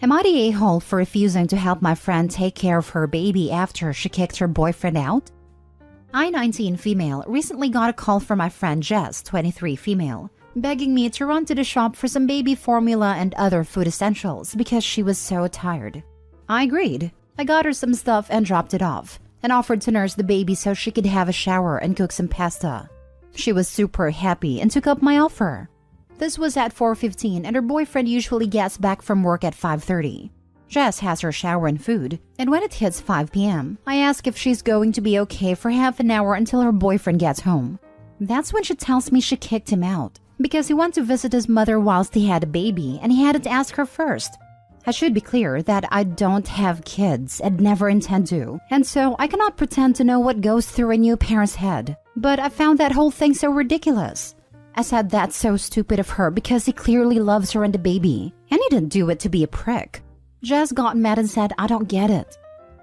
Am I the a-hole for refusing to help my friend take care of her baby after she kicked her boyfriend out? I, 19 female, recently got a call from my friend Jess, 23 female, begging me to run to the shop for some baby formula and other food essentials because she was so tired. I agreed. I got her some stuff and dropped it off, and offered to nurse the baby so she could have a shower and cook some pasta. She was super happy and took up my offer. This was at 4:15 and her boyfriend usually gets back from work at 5:30. Jess has her shower and food, and when it hits 5 p.m., I ask if she's going to be okay for half an hour until her boyfriend gets home. That's when she tells me she kicked him out because he went to visit his mother whilst he had a baby and he had to ask her first. I should be clear that I don't have kids and never intend to, and so I cannot pretend to know what goes through a new parent's head. But I found that whole thing so ridiculous. I said that's so stupid of her because he clearly loves her and the baby, and he didn't do it to be a prick. Jess got mad and said I don't get it.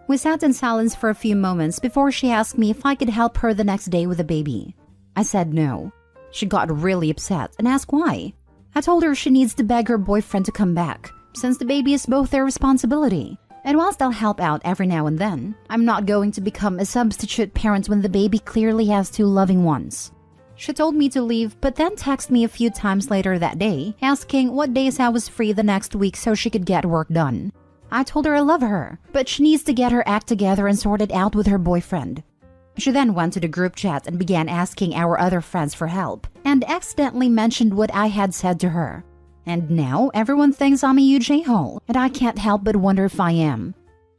We sat in silence for a few moments before she asked me if I could help her the next day with the baby. I said no. She got really upset and asked why. I told her she needs to beg her boyfriend to come back, since the baby is both their responsibility. And whilst I'll help out every now and then, I'm not going to become a substitute parent when the baby clearly has two loving ones. She told me to leave, but then texted me a few times later that day, asking what days I was free the next week so she could get work done. I told her I love her, but she needs to get her act together and sort it out with her boyfriend. She then went to the group chat and began asking our other friends for help, and accidentally mentioned what I had said to her. And now everyone thinks I'm a huge a-hole, and I can't help but wonder if I am.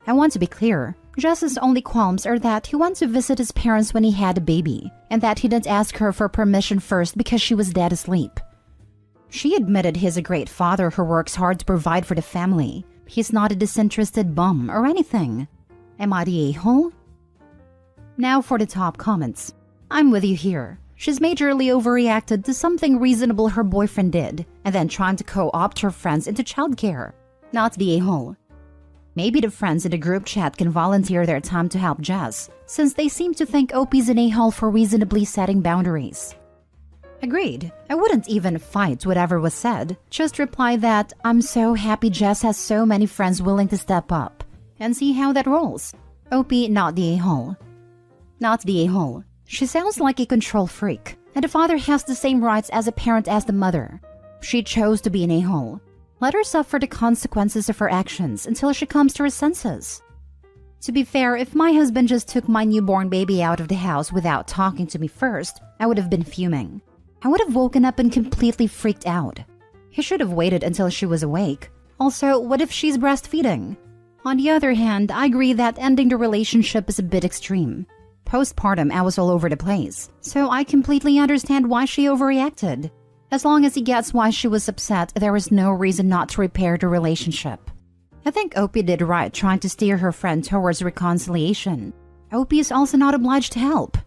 I want to be clear. Jess's only qualms are that he went to visit his parents when he had a baby, and that he didn't ask her for permission first because she was dead asleep. She admitted he's a great father who works hard to provide for the family. He's not a disinterested bum or anything. Am I the a-hole? Now for the top comments. I'm with you here. She's majorly overreacted to something reasonable her boyfriend did, and then trying to co-opt her friends into childcare. Not the a-hole. Maybe the friends in the group chat can volunteer their time to help Jess, since they seem to think Opie's an a-hole for reasonably setting boundaries. Agreed. I wouldn't even fight whatever was said, just reply that I'm so happy Jess has so many friends willing to step up, and see how that rolls. Opie, not the a-hole. Not the a-hole. She sounds like a control freak, and the father has the same rights as a parent as the mother. She chose to be an a-hole. Let her suffer the consequences of her actions until she comes to her senses. To be fair, if my husband just took my newborn baby out of the house without talking to me first, I would have been fuming. I would have woken up and completely freaked out. He should have waited until she was awake. Also, what if she's breastfeeding? On the other hand, I agree that ending the relationship is a bit extreme. Postpartum, I was all over the place, so I completely understand why she overreacted. As long as he gets why she was upset, there is no reason not to repair the relationship. I think Opie did right trying to steer her friend towards reconciliation. Opie is also not obliged to help.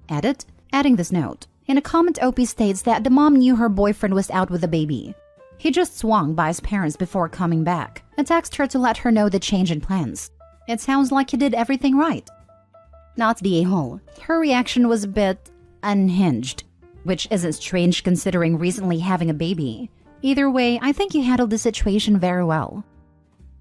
Edit. Adding this note. In a comment, Opie states that the mom knew her boyfriend was out with the baby. He just swung by his parents before coming back and texted her to let her know the change in plans. It sounds like he did everything right. Not the a-hole. Her reaction was a bit unhinged, which isn't strange considering recently having a baby. Either way, I think you handled the situation very well.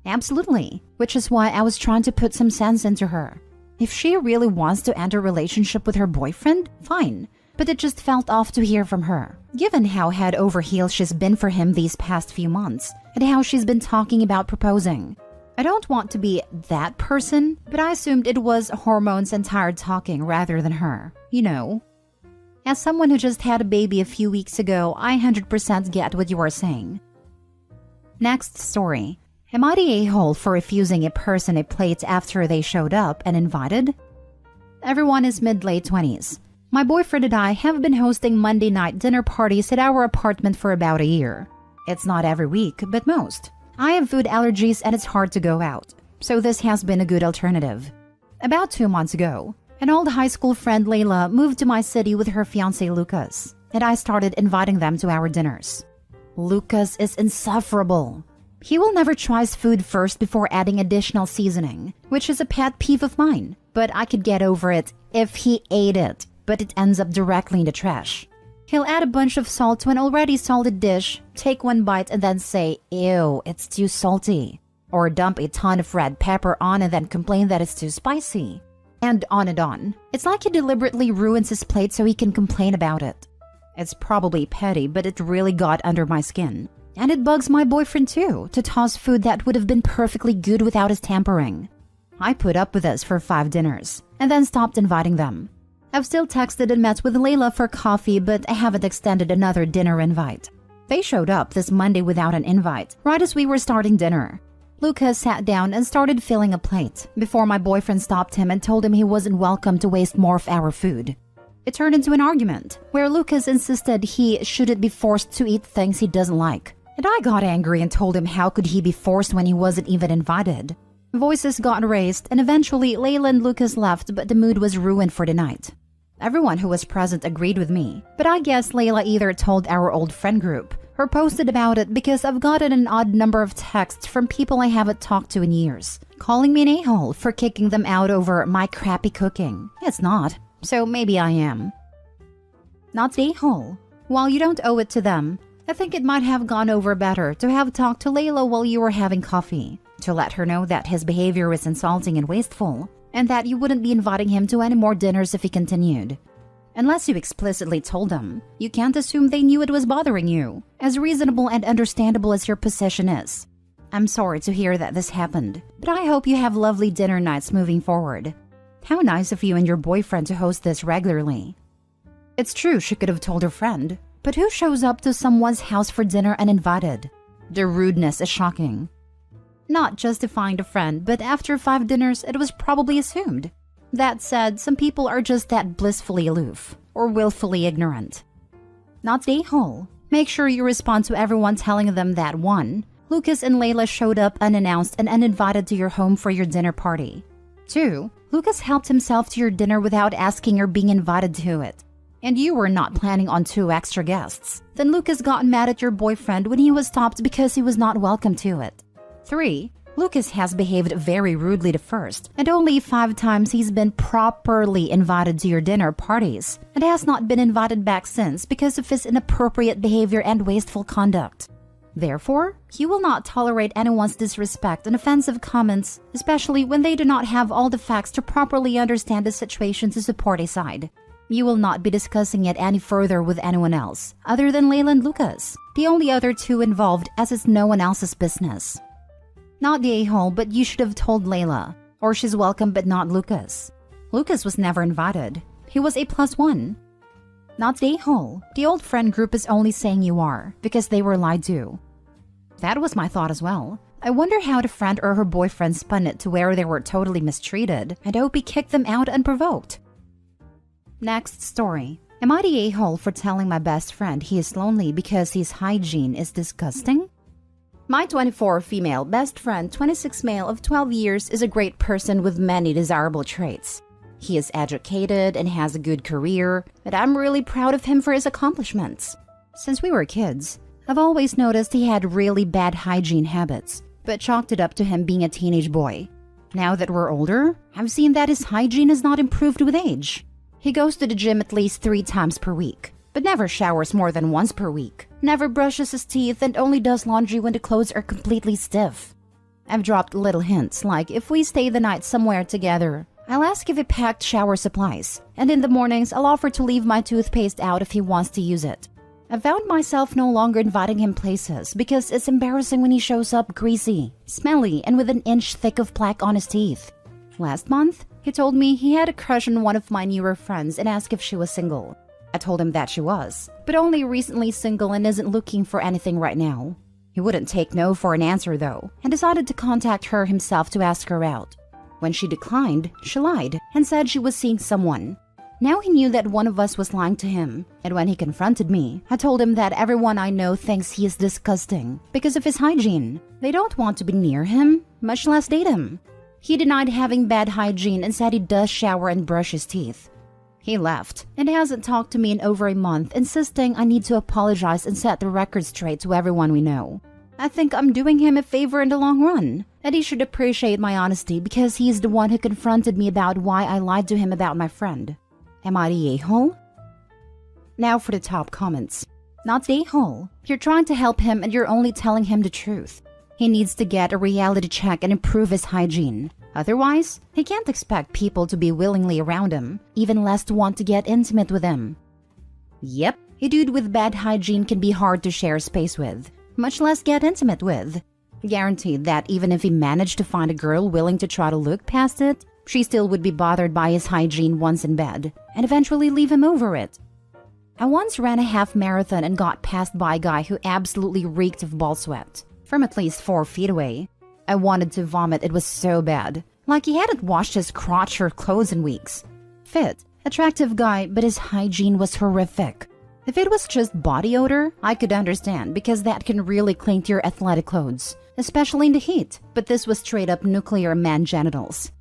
Absolutely, which is why I was trying to put some sense into her. If she really wants to end a relationship with her boyfriend, fine, but it just felt off to hear from her, given how head over heels she's been for him these past few months, and how she's been talking about proposing. I don't want to be that person, but I assumed it was hormones and tired talking rather than her, you know. As someone who just had a baby a few weeks ago, I 100% get what you are saying. Next story. Am I the a-hole for refusing a person a plate after they showed up and invited? Everyone is mid-late 20s. My boyfriend and I have been hosting Monday night dinner parties at our apartment for about a year. It's not every week, but most. I have food allergies and it's hard to go out, so this has been a good alternative. About 2 months ago, an old high school friend, Layla, moved to my city with her fiancé, Lucas, and I started inviting them to our dinners. Lucas is insufferable. He will never try his food first before adding additional seasoning, which is a pet peeve of mine, but I could get over it if he ate it, but it ends up directly in the trash. He'll add a bunch of salt to an already salted dish, take one bite, and then say, "Ew, it's too salty." or dump a ton of red pepper on and then complain that it's too spicy. And on and on. It's like he deliberately ruins his plate so he can complain about it. It's probably petty, but it really got under my skin. And it bugs my boyfriend too, to toss food that would have been perfectly good without his tampering. I put up with this for 5 dinners, and then stopped inviting them. I've still texted and met with Layla for coffee, but I haven't extended another dinner invite. They showed up this Monday without an invite, right as we were starting dinner. Lucas sat down and started filling a plate, before my boyfriend stopped him and told him he wasn't welcome to waste more of our food. It turned into an argument, where Lucas insisted he shouldn't be forced to eat things he doesn't like. And I got angry and told him how could he be forced when he wasn't even invited. Voices got raised, and eventually Layla and Lucas left, but the mood was ruined for the night. Everyone who was present agreed with me, but I guess Layla either told our old friend group or posted about it because I've gotten an odd number of texts from people I haven't talked to in years, calling me an a-hole for kicking them out over my crappy cooking. It's not, so maybe I am. Not the a-hole. While you don't owe it to them, I think it might have gone over better to have talked to Layla while you were having coffee, to let her know that his behavior was insulting and wasteful, and that you wouldn't be inviting him to any more dinners if he continued. Unless you explicitly told them, you can't assume they knew it was bothering you, as reasonable and understandable as your position is. I'm sorry to hear that this happened, but I hope you have lovely dinner nights moving forward. How nice of you and your boyfriend to host this regularly. It's true she could have told her friend, but who shows up to someone's house for dinner uninvited? The rudeness is shocking. Not justifying the friend, but after 5 dinners, it was probably assumed. That said, some people are just that blissfully aloof, or willfully ignorant. Not the a-hole. Make sure you respond to everyone telling them that 1. Lucas and Layla showed up unannounced and uninvited to your home for your dinner party. 2. Lucas helped himself to your dinner without asking or being invited to it. And you were not planning on 2 extra guests. Then Lucas got mad at your boyfriend when he was stopped because he was not welcome to it. 3. Lucas has behaved very rudely the first, and only 5 times he's been properly invited to your dinner parties, and has not been invited back since because of his inappropriate behavior and wasteful conduct. Therefore, you will not tolerate anyone's disrespect and offensive comments, especially when they do not have all the facts to properly understand the situation to support a side. You will not be discussing it any further with anyone else, other than Layla and Lucas, the only other 2 involved, as it's no one else's business. Not the a-hole, but you should have told Layla, or she's welcome but not Lucas. Lucas was never invited. He was a +1. Not the a-hole. The old friend group is only saying you are, because they were lied to. That was my thought as well. I wonder how the friend or her boyfriend spun it to where they were totally mistreated, and hope he kicked them out unprovoked. Next story. Am I the a-hole for telling my best friend he is lonely because his hygiene is disgusting? My 24 female best friend, 26 male of 12 years, is a great person with many desirable traits. He is educated and has a good career, but I'm really proud of him for his accomplishments. Since we were kids, I've always noticed he had really bad hygiene habits, but chalked it up to him being a teenage boy. Now that we're older, I've seen that his hygiene has not improved with age. He goes to the gym at least 3 times per week, but never showers more than once per week, never brushes his teeth, and only does laundry when the clothes are completely stiff. I've dropped little hints like if we stay the night somewhere together, I'll ask if he packed shower supplies, and in the mornings I'll offer to leave my toothpaste out if he wants to use it. I found myself no longer inviting him places because it's embarrassing when he shows up greasy, smelly, and with an inch thick of plaque on his teeth. Last month, he told me he had a crush on one of my newer friends and asked if she was single. I told him that she was, but only recently single and isn't looking for anything right now. He wouldn't take no for an answer though, and decided to contact her himself to ask her out. When she declined, she lied and said she was seeing someone. Now he knew that one of us was lying to him, and when he confronted me, I told him that everyone I know thinks he is disgusting because of his hygiene. They don't want to be near him, much less date him. He denied having bad hygiene and said he does shower and brush his teeth. He left and hasn't talked to me in over a month, insisting I need to apologize and set the record straight to everyone we know. I think I'm doing him a favor in the long run, and he should appreciate my honesty because he is the one who confronted me about why I lied to him about my friend. Am I the a-hole? Now for the top comments. Not the a-hole. You're trying to help him and you're only telling him the truth. He needs to get a reality check and improve his hygiene. Otherwise, he can't expect people to be willingly around him, even less to want to get intimate with him. Yep, a dude with bad hygiene can be hard to share space with, much less get intimate with. Guaranteed that even if he managed to find a girl willing to try to look past it, she still would be bothered by his hygiene once in bed, and eventually leave him over it. I once ran a half marathon and got passed by a guy who absolutely reeked of ball sweat, from at least 4 feet away. I wanted to vomit, it was so bad. Like he hadn't washed his crotch or clothes in weeks. Fit, attractive guy, but his hygiene was horrific. If it was just body odor, I could understand because that can really cling to your athletic clothes, especially in the heat, but this was straight up nuclear man genitals.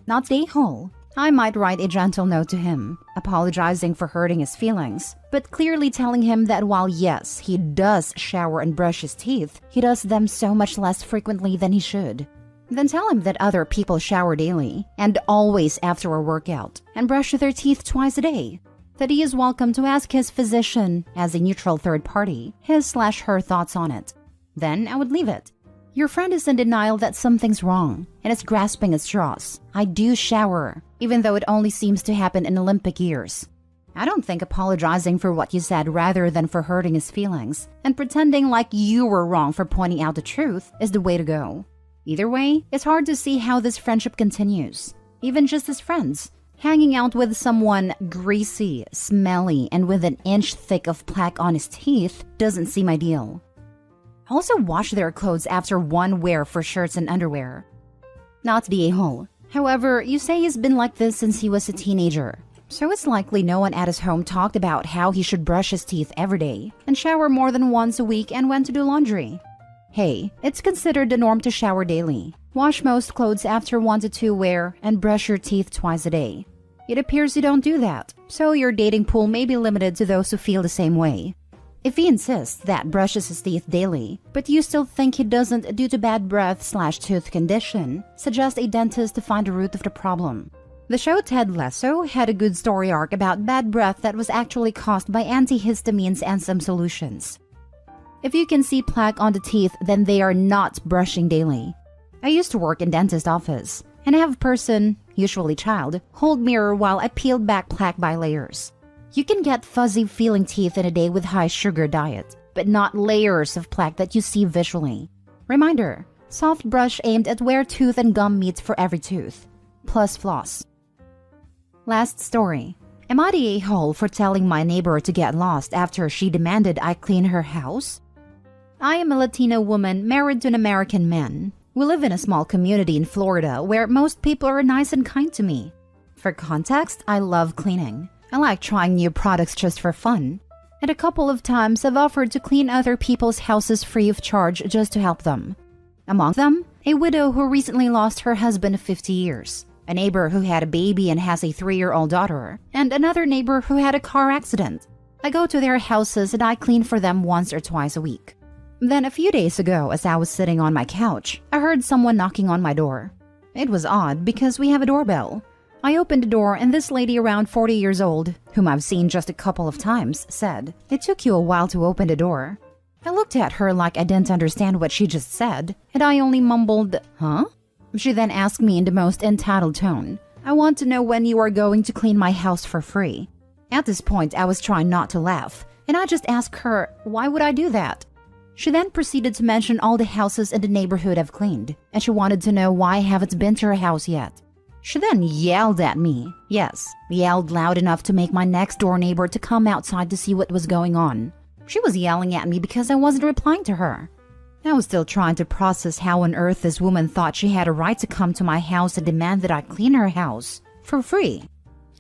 Not the a-hole. I might write a gentle note to him, apologizing for hurting his feelings, but clearly telling him that while yes, he does shower and brush his teeth, he does them so much less frequently than he should. Then tell him that other people shower daily, and always after a workout, and brush their teeth twice a day. That he is welcome to ask his physician, as a neutral third party, his/her thoughts on it. Then I would leave it. Your friend is in denial that something's wrong, and is grasping at straws. I do shower, even though it only seems to happen in Olympic years. I don't think apologizing for what you said rather than for hurting his feelings, and pretending like you were wrong for pointing out the truth, is the way to go. Either way, it's hard to see how this friendship continues, even just as friends. Hanging out with someone greasy, smelly, and with an inch thick of plaque on his teeth doesn't seem ideal. Also wash their clothes after one wear for shirts and underwear. Not the a-hole. However, you say he's been like this since he was a teenager. So it's likely no one at his home talked about how he should brush his teeth every day, and shower more than once a week and when to do laundry. Hey, it's considered the norm to shower daily. Wash most clothes after 1 to 2 wear, and brush your teeth twice a day. It appears you don't do that, so your dating pool may be limited to those who feel the same way. If he insists that brushes his teeth daily, but you still think he doesn't due to bad breath/tooth condition, suggest a dentist to find the root of the problem. The show Ted Lasso had a good story arc about bad breath that was actually caused by antihistamines and some solutions. If you can see plaque on the teeth, then they are not brushing daily. I used to work in dentist office, and I have a person, usually child, hold mirror while I peeled back plaque by layers. You can get fuzzy feeling teeth in a day with high sugar diet, but not layers of plaque that you see visually. Reminder, soft brush aimed at where tooth and gum meets for every tooth, plus floss. Last story. Am I the a-hole for telling my neighbor to get lost after she demanded I clean her house? I am a Latino woman married to an American man. We live in a small community in Florida where most people are nice and kind to me. For context, I love cleaning. I like trying new products just for fun. And a couple of times I've offered to clean other people's houses free of charge just to help them. Among them, a widow who recently lost her husband of 50 years, a neighbor who had a baby and has a 3-year-old daughter, and another neighbor who had a car accident. I go to their houses and I clean for them once or twice a week. Then a few days ago, as I was sitting on my couch, I heard someone knocking on my door. It was odd because we have a doorbell. I opened the door and this lady around 40 years old, whom I've seen just a couple of times, said, "It took you a while to open the door." I looked at her like I didn't understand what she just said, and I only mumbled, "Huh?" She then asked me in the most entitled tone, "I want to know when you are going to clean my house for free." At this point, I was trying not to laugh, and I just asked her, "Why would I do that?" She then proceeded to mention all the houses in the neighborhood I've cleaned, and she wanted to know why I haven't been to her house yet. She then yelled at me. Yes, yelled loud enough to make my next door neighbor to come outside to see what was going on. She was yelling at me because I wasn't replying to her. I was still trying to process how on earth this woman thought she had a right to come to my house and demand that I clean her house for free.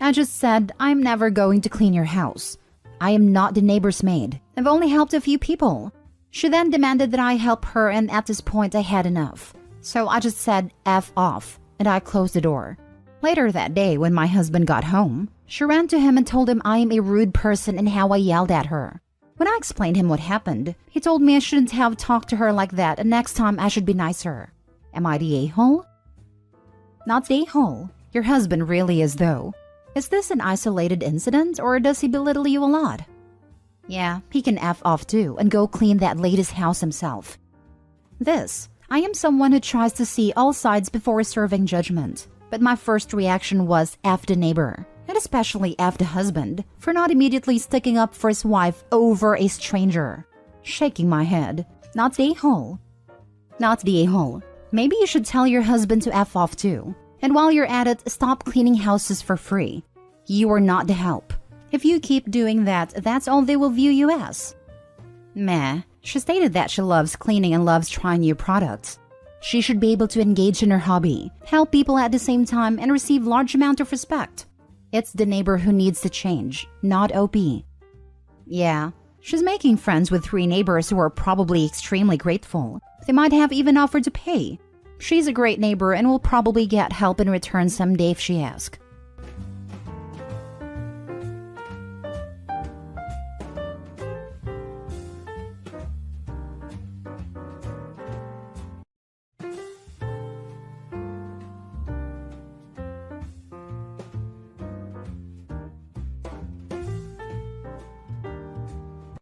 I just said, "I'm never going to clean your house. I am not the neighbor's maid. I've only helped a few people." She then demanded that I help her, and at this point I had enough. So I just said, "F off," and I closed the door. Later that day, when my husband got home, she ran to him and told him I am a rude person and how I yelled at her. When I explained him what happened, he told me I shouldn't have talked to her like that and next time I should be nicer. Am I the a-hole? Not the a-hole. Your husband really is, though. Is this an isolated incident, or does he belittle you a lot? Yeah, he can F off too and go clean that lady's house himself. I am someone who tries to see all sides before reserving judgment. But my first reaction was F the neighbor, and especially F the husband, for not immediately sticking up for his wife over a stranger. Shaking my head. Not the a-hole. Not the a-hole. Maybe you should tell your husband to F off too. And while you're at it, stop cleaning houses for free. You are not the help. If you keep doing that, that's all they will view you as. Meh. She stated that she loves cleaning and loves trying new products. She should be able to engage in her hobby, help people at the same time, and receive large amount of respect. It's the neighbor who needs to change, not OP. Yeah, she's making friends with 3 neighbors who are probably extremely grateful. They might have even offered to pay. She's a great neighbor and will probably get help in return someday if she asks.